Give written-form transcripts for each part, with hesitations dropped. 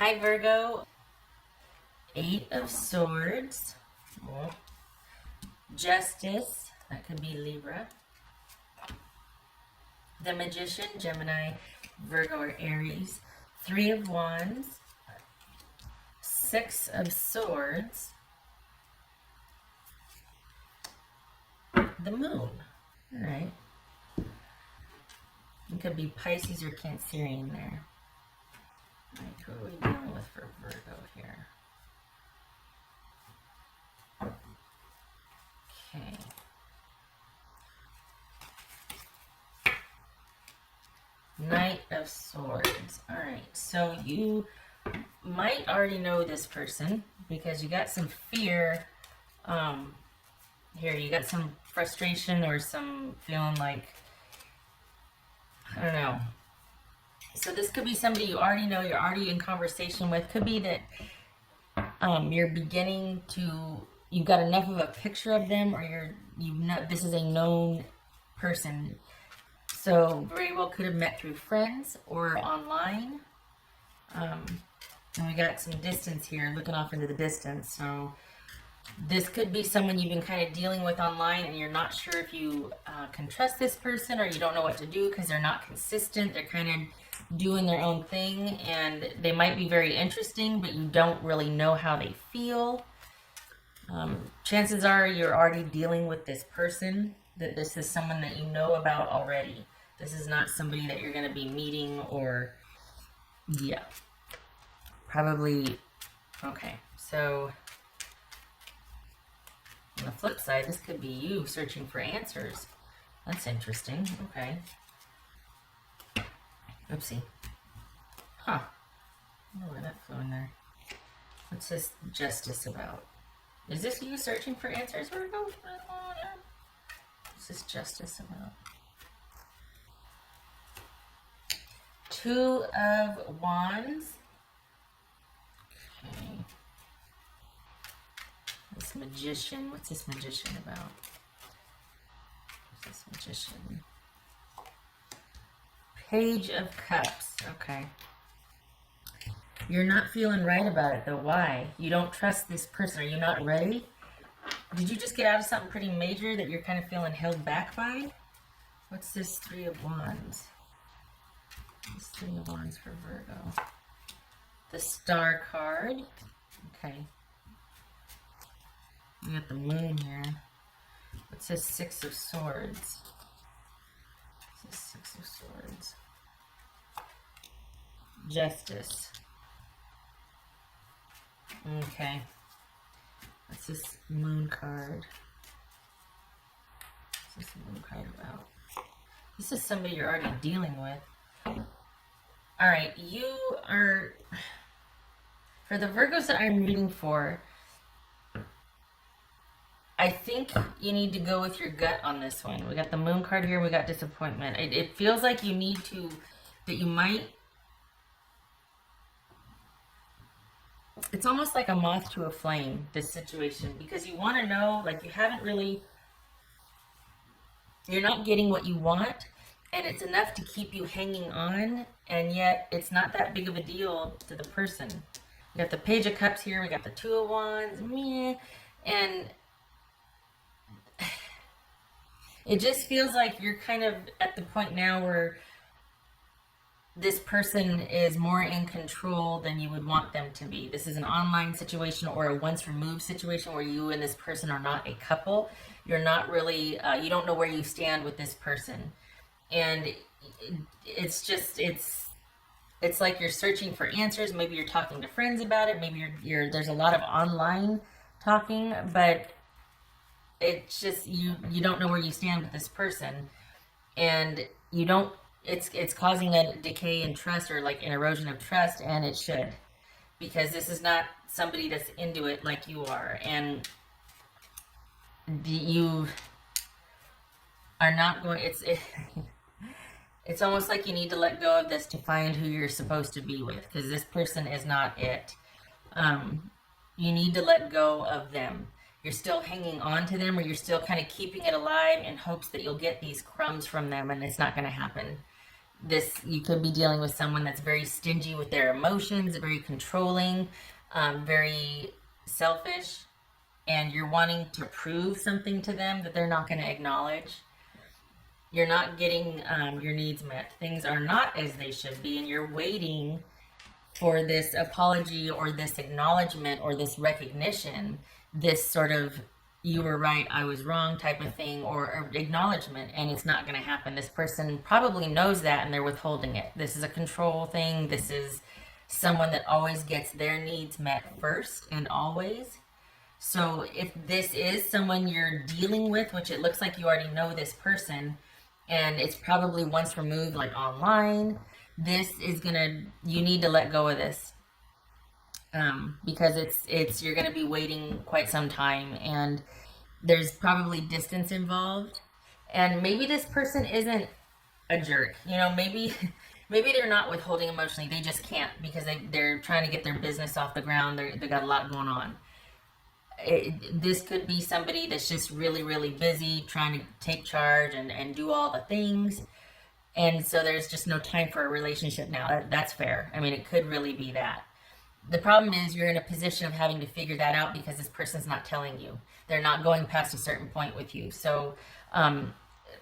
Hi Virgo, Eight of Swords, Justice, that could be Libra, the Magician, Gemini, Virgo, or Aries, Three of Wands, Six of Swords, the Moon. All right. It could be Pisces or Cancerian there. All right, who are we dealing with for Virgo here? Okay. Knight of Swords. All right, so you might already know this person because you got some fear. Here, you got some frustration or some feeling like, I don't know. So this could be somebody you already know, you're already in conversation with. Could be that you're beginning to, you've got enough of a picture of them, or you know this is a known person. So very well could have met through friends or online. And we got some distance here, looking off into the distance. So this could be someone you've been kind of dealing with online and you're not sure if you can trust this person, or you don't know what to do because they're not consistent. They're kind of doing their own thing and they might be very interesting, but you don't really know how they feel. Chances are you're already dealing with this person, that this is someone that you know about already. This is not somebody that you're going to be meeting or, yeah. Probably, okay, so on the flip side, this could be you searching for answers. That's interesting, okay. Oopsie. Huh. I don't know where that flew in there. What's this Justice about? Is this you searching for answers, Virgo? What's this Justice about? Two of Wands. Okay. This Magician. What's this Magician about? What's this Magician? Page of Cups. Okay. You're not feeling right about it, though. Why? You don't trust this person. Are you not ready? Did you just get out of something pretty major that you're kind of feeling held back by? What's this Three of Wands? This Three of Wands for Virgo. The Star card. Okay. We got the Moon here. What's this Six of Swords? What's this Six of Swords? Justice. Okay. What's this Moon card? What's this Moon card about? This is somebody you're already dealing with. Alright, you are... For the Virgos that I'm reading for, I think you need to go with your gut on this one. We got the Moon card here, we got disappointment. It feels like you need to, that you might, it's almost like a moth to a flame, this situation, because you want to know, like you haven't really, you're not getting what you want, and it's enough to keep you hanging on, and yet it's not that big of a deal to the person. We got the Page of Cups here, we got the Two of Wands, meh, and it just feels like you're kind of at the point now where this person is more in control than you would want them to be. This is an online situation or a once removed situation where you and this person are not a couple. You're not really, you don't know where you stand with this person. And it's just, it's like you're searching for answers. Maybe you're talking to friends about it. Maybe there's a lot of online talking, but it's just, you don't know where you stand with this person. And you don't, it's causing a decay in trust, or like an erosion of trust, and it should, because this is not somebody that's into it like you are, and you are not going, it's almost like you need to let go of this to find who you're supposed to be with, because this person is not it. You need to let go of them. You're still hanging on to them, or you're still kind of keeping it alive in hopes that you'll get these crumbs from them, and it's not going to happen. You could be dealing with someone that's very stingy with their emotions, very controlling, very selfish, and you're wanting to prove something to them that they're not going to acknowledge. You're not getting your needs met. Things are not as they should be, and you're waiting for this apology or this acknowledgement or this recognition, this sort of you were right, I was wrong type of thing, or acknowledgement, and it's not going to happen. This person probably knows that and they're withholding it. This is a control thing. This is someone that always gets their needs met first and always. So if this is someone you're dealing with, which it looks like you already know this person, and it's probably once removed, like online, this is you need to let go of this. Because you're going to be waiting quite some time, and there's probably distance involved, and maybe this person isn't a jerk, maybe they're not withholding emotionally, they just can't, because they're trying to get their business off the ground, they got a lot going on. This could be somebody that's just really, really busy trying to take charge and do all the things, and so there's just no time for a relationship now. That's fair. I mean, it could really be that. The problem is you're in a position of having to figure that out because this person's not telling you. They're not going past a certain point with you. So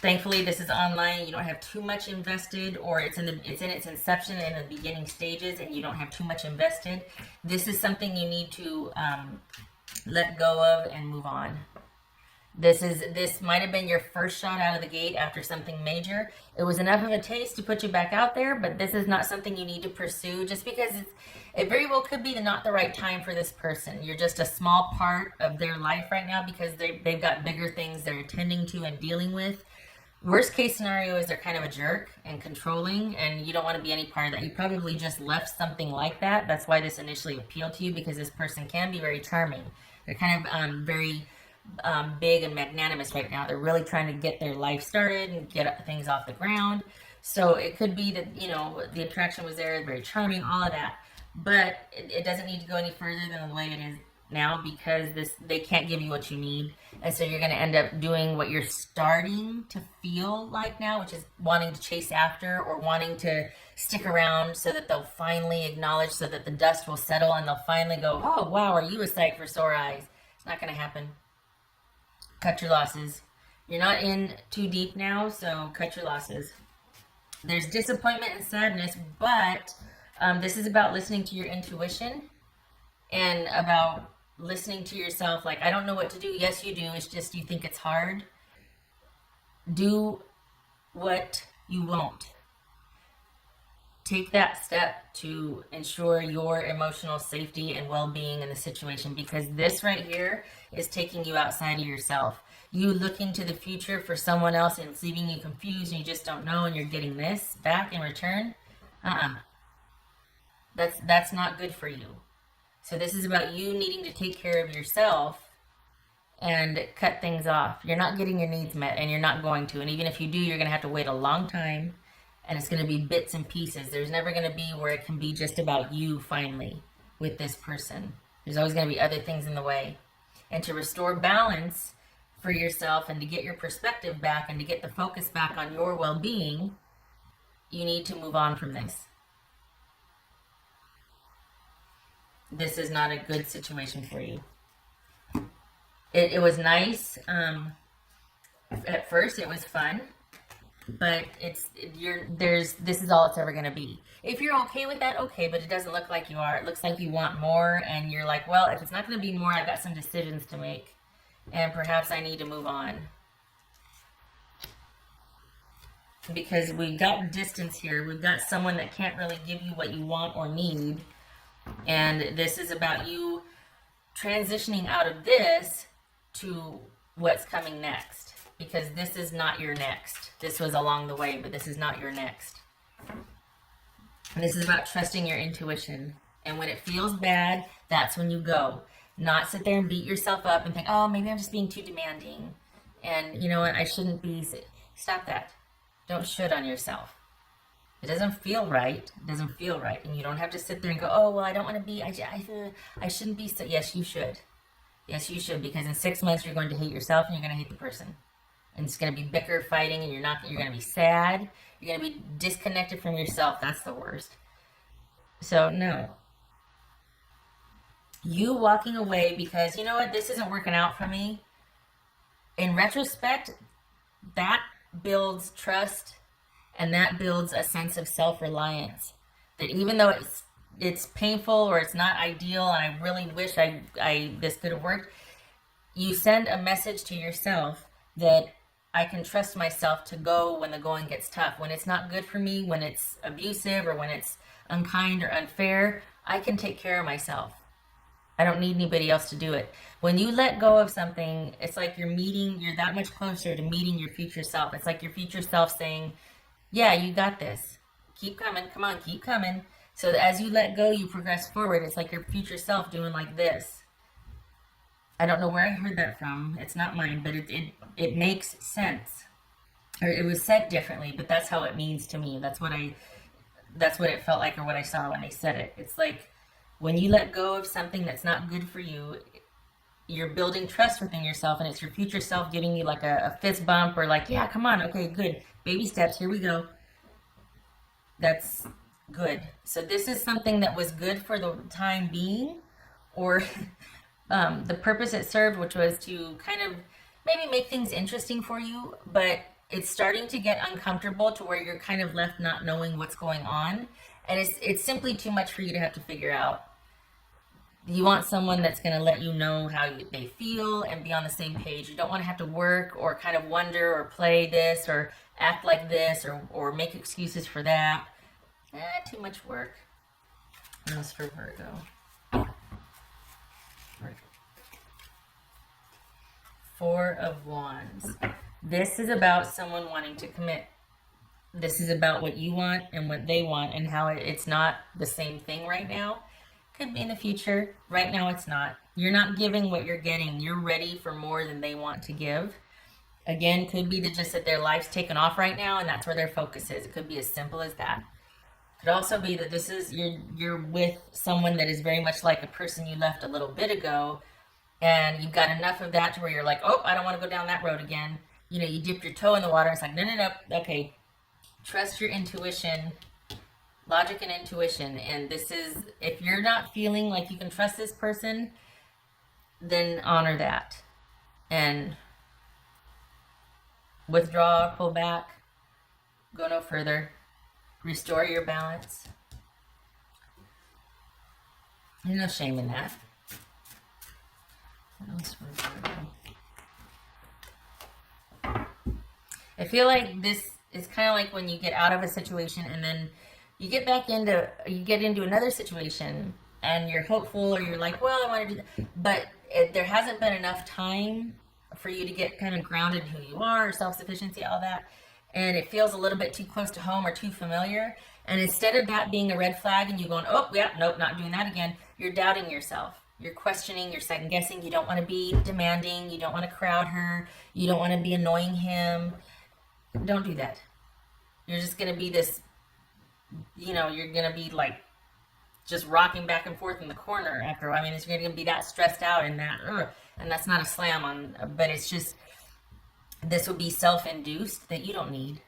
thankfully this is online. You don't have too much invested, or it's in its inception and the beginning stages, and you don't have too much invested. This is something you need to let go of and move on. This might have been your first shot out of the gate after something major. It was enough of a taste to put you back out there, but this is not something you need to pursue just because it very well could be not the right time for this person. You're just a small part of their life right now because they've got bigger things they're attending to and dealing with. Worst case scenario is they're kind of a jerk and controlling, and you don't want to be any part of that. You probably just left something like that. That's why this initially appealed to you, because this person can be very charming. They're kind of very big and magnanimous right now. They're really trying to get their life started and get things off the ground. So it could be that, the attraction was there, very charming, all of that. But it doesn't need to go any further than the way it is now, because they can't give you what you need. And so you're going to end up doing what you're starting to feel like now, which is wanting to chase after or wanting to stick around so that they'll finally acknowledge, so that the dust will settle and they'll finally go, oh, wow, are you a sight for sore eyes? It's not going to happen. Cut your losses. You're not in too deep now, so cut your losses. There's disappointment and sadness, but this is about listening to your intuition and about listening to yourself. Like, I don't know what to do. Yes, you do. It's just you think it's hard. Do what you won't. Take that step to ensure your emotional safety and well-being in the situation, because this right here is taking you outside of yourself. You looking to the future for someone else and it's leaving you confused and you just don't know, and you're getting this back in return. That's not good for you. So this is about you needing to take care of yourself and cut things off. You're not getting your needs met, and you're not going to. And even if you do, you're going to have to wait a long time. And it's going to be bits and pieces. There's never going to be where it can be just about you finally with this person. There's always going to be other things in the way. And to restore balance for yourself and to get your perspective back and to get the focus back on your well-being, you need to move on from this. This is not a good situation for you. It was nice. At first, it was fun. But this is all it's ever going to be. If you're okay with that, okay, but it doesn't look like you are. It looks like you want more, and you're like, well, if it's not going to be more, I've got some decisions to make, and perhaps I need to move on. Because we've got distance here. We've got someone that can't really give you what you want or need, and this is about you transitioning out of this to what's coming next. Because this is not your next. This was along the way, but this is not your next. And this is about trusting your intuition. And when it feels bad, that's when you go. Not sit there and beat yourself up and think, oh, maybe I'm just being too demanding. And you know what, I shouldn't be. Stop that. Don't should on yourself. It doesn't feel right. It doesn't feel right. And you don't have to sit there and go, oh, well, I don't want to be, I shouldn't be so. Yes, you should. Yes, you should. Because in 6 months, you're going to hate yourself and you're going to hate the person. And it's going to be bicker, fighting, and you're going to be sad. You're going to be disconnected from yourself. That's the worst. So, no. You walking away because, you know what, this isn't working out for me. In retrospect, that builds trust and that builds a sense of self-reliance. That even though it's painful or it's not ideal and I really wish this could have worked, you send a message to yourself that I can trust myself to go when the going gets tough. When it's not good for me, when it's abusive or when it's unkind or unfair, I can take care of myself. I don't need anybody else to do it. When you let go of something, it's like you're that much closer to meeting your future self. It's like your future self saying, yeah, you got this. Keep coming. Come on, keep coming. So that as you let go, you progress forward. It's like your future self doing like this. I don't know where I heard that from. It's not mine, but it makes sense. Or it was said differently, but that's how it means to me. That's what it felt like or what I saw when they said it. It's like when you let go of something that's not good for you, you're building trust within yourself, and it's your future self giving you like a fist bump or like, yeah, come on, okay, good. Baby steps, here we go. That's good. So this is something that was good for the time being, or the purpose it served, which was to kind of maybe make things interesting for you, but it's starting to get uncomfortable to where you're kind of left not knowing what's going on, and it's simply too much for you to have to figure out. You want someone that's going to let you know how they feel and be on the same page. You don't want to have to work or kind of wonder or play this or act like this or make excuses for that. Too much work. What else for Virgo? Four of Wands. This is about someone wanting to commit. This is about what you want and what they want and how it's not the same thing right now. Could be in the future. Right now it's not. You're not giving what you're getting. You're ready for more than they want to give. Again, could be just that their life's taken off right now and that's where their focus is. It could be as simple as that. Could also be that this is you're with someone that is very much like a person you left a little bit ago, and you've got enough of that to where you're like, oh, I don't want to go down that road again. You know, you dipped your toe in the water. It's like, no. Okay, trust your intuition. Logic and intuition. And this is, if you're not feeling like you can trust this person, then honor that and withdraw, pull back, go no further, restore your balance. There's no shame in that. What else was there? I feel like this is kind of like when you get out of a situation and then you get into another situation and you're hopeful or you're like, well, I want to do that. But there hasn't been enough time for you to get kind of grounded in who you are, self-sufficiency, all that. And it feels a little bit too close to home or too familiar. And instead of that being a red flag and you going, oh, yeah, nope, not doing that again, you're doubting yourself. You're questioning, you're second guessing. You don't want to be demanding. You don't want to crowd her. You don't want to be annoying him. Don't do that. You're just going to be this, you're going to be like just rocking back and forth in the corner after. I mean, it's going to be that stressed out and that, and that's not a slam on, but it's just, this would be self-induced that you don't need.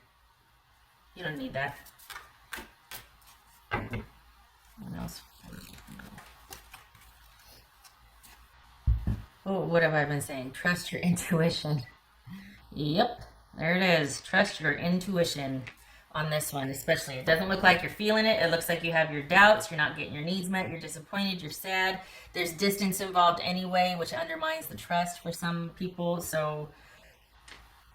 You don't need that. What else? Oh, what have I been saying? Trust your intuition. Yep, there it is. Trust your intuition on this one, especially. It doesn't look like you're feeling it. It looks like you have your doubts. You're not getting your needs met. You're disappointed. You're sad. There's distance involved anyway, which undermines the trust for some people. So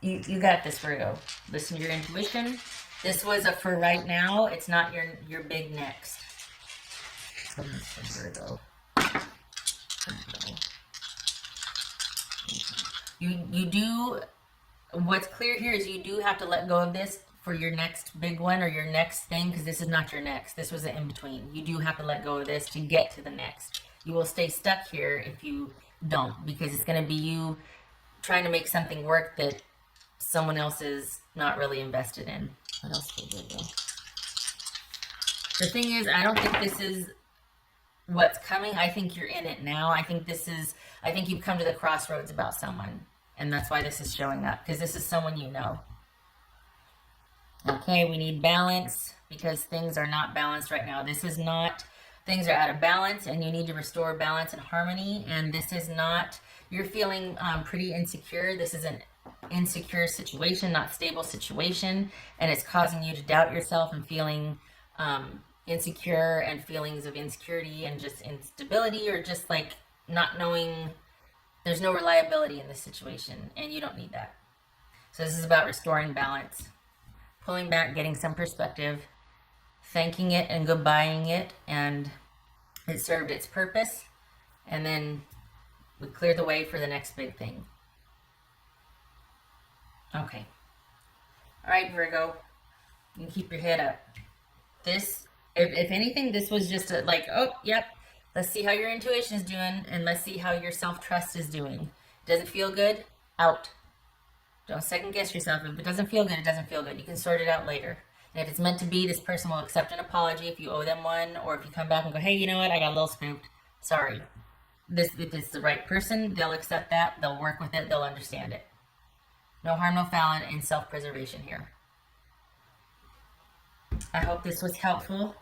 you got this, Virgo. Listen to your intuition. This was a for right now. It's not your big next. Virgo. You do, what's clear here is you do have to let go of this for your next big one or your next thing, because this is not your next. This was an in-between. You do have to let go of this to get to the next. You will stay stuck here if you don't, because it's going to be you trying to make something work that someone else is not really invested in. What else will they do? The thing is, I don't think this is what's coming. I think you're in it now. I think you've come to the crossroads about someone. And that's why this is showing up, because this is someone you know. Okay, we need balance because things are not balanced right now. This is not, things are out of balance and you need to restore balance and harmony. And this is not, you're feeling pretty insecure. This is an insecure situation, not stable situation. And it's causing you to doubt yourself and feeling insecure and feelings of insecurity and just instability, or just like not knowing, there's no reliability in this situation and you don't need that. So this is about restoring balance. Pulling back, getting some perspective, thanking it and goodbying it, and it served its purpose, and then we clear the way for the next big thing. Okay. All right, Virgo, you can keep your head up. This, if anything, this was just a, like, oh, yep, let's see how your intuition is doing, and let's see how your self-trust is doing. Doesn't feel good? Out. Don't second guess yourself. If it doesn't feel good, it doesn't feel good. You can sort it out later. And if it's meant to be, this person will accept an apology if you owe them one, or if you come back and go, hey, you know what, I got a little spooked. Sorry. If it's the right person, they'll accept that. They'll work with it. They'll understand it. No harm, no foul, and self-preservation here. I hope this was helpful.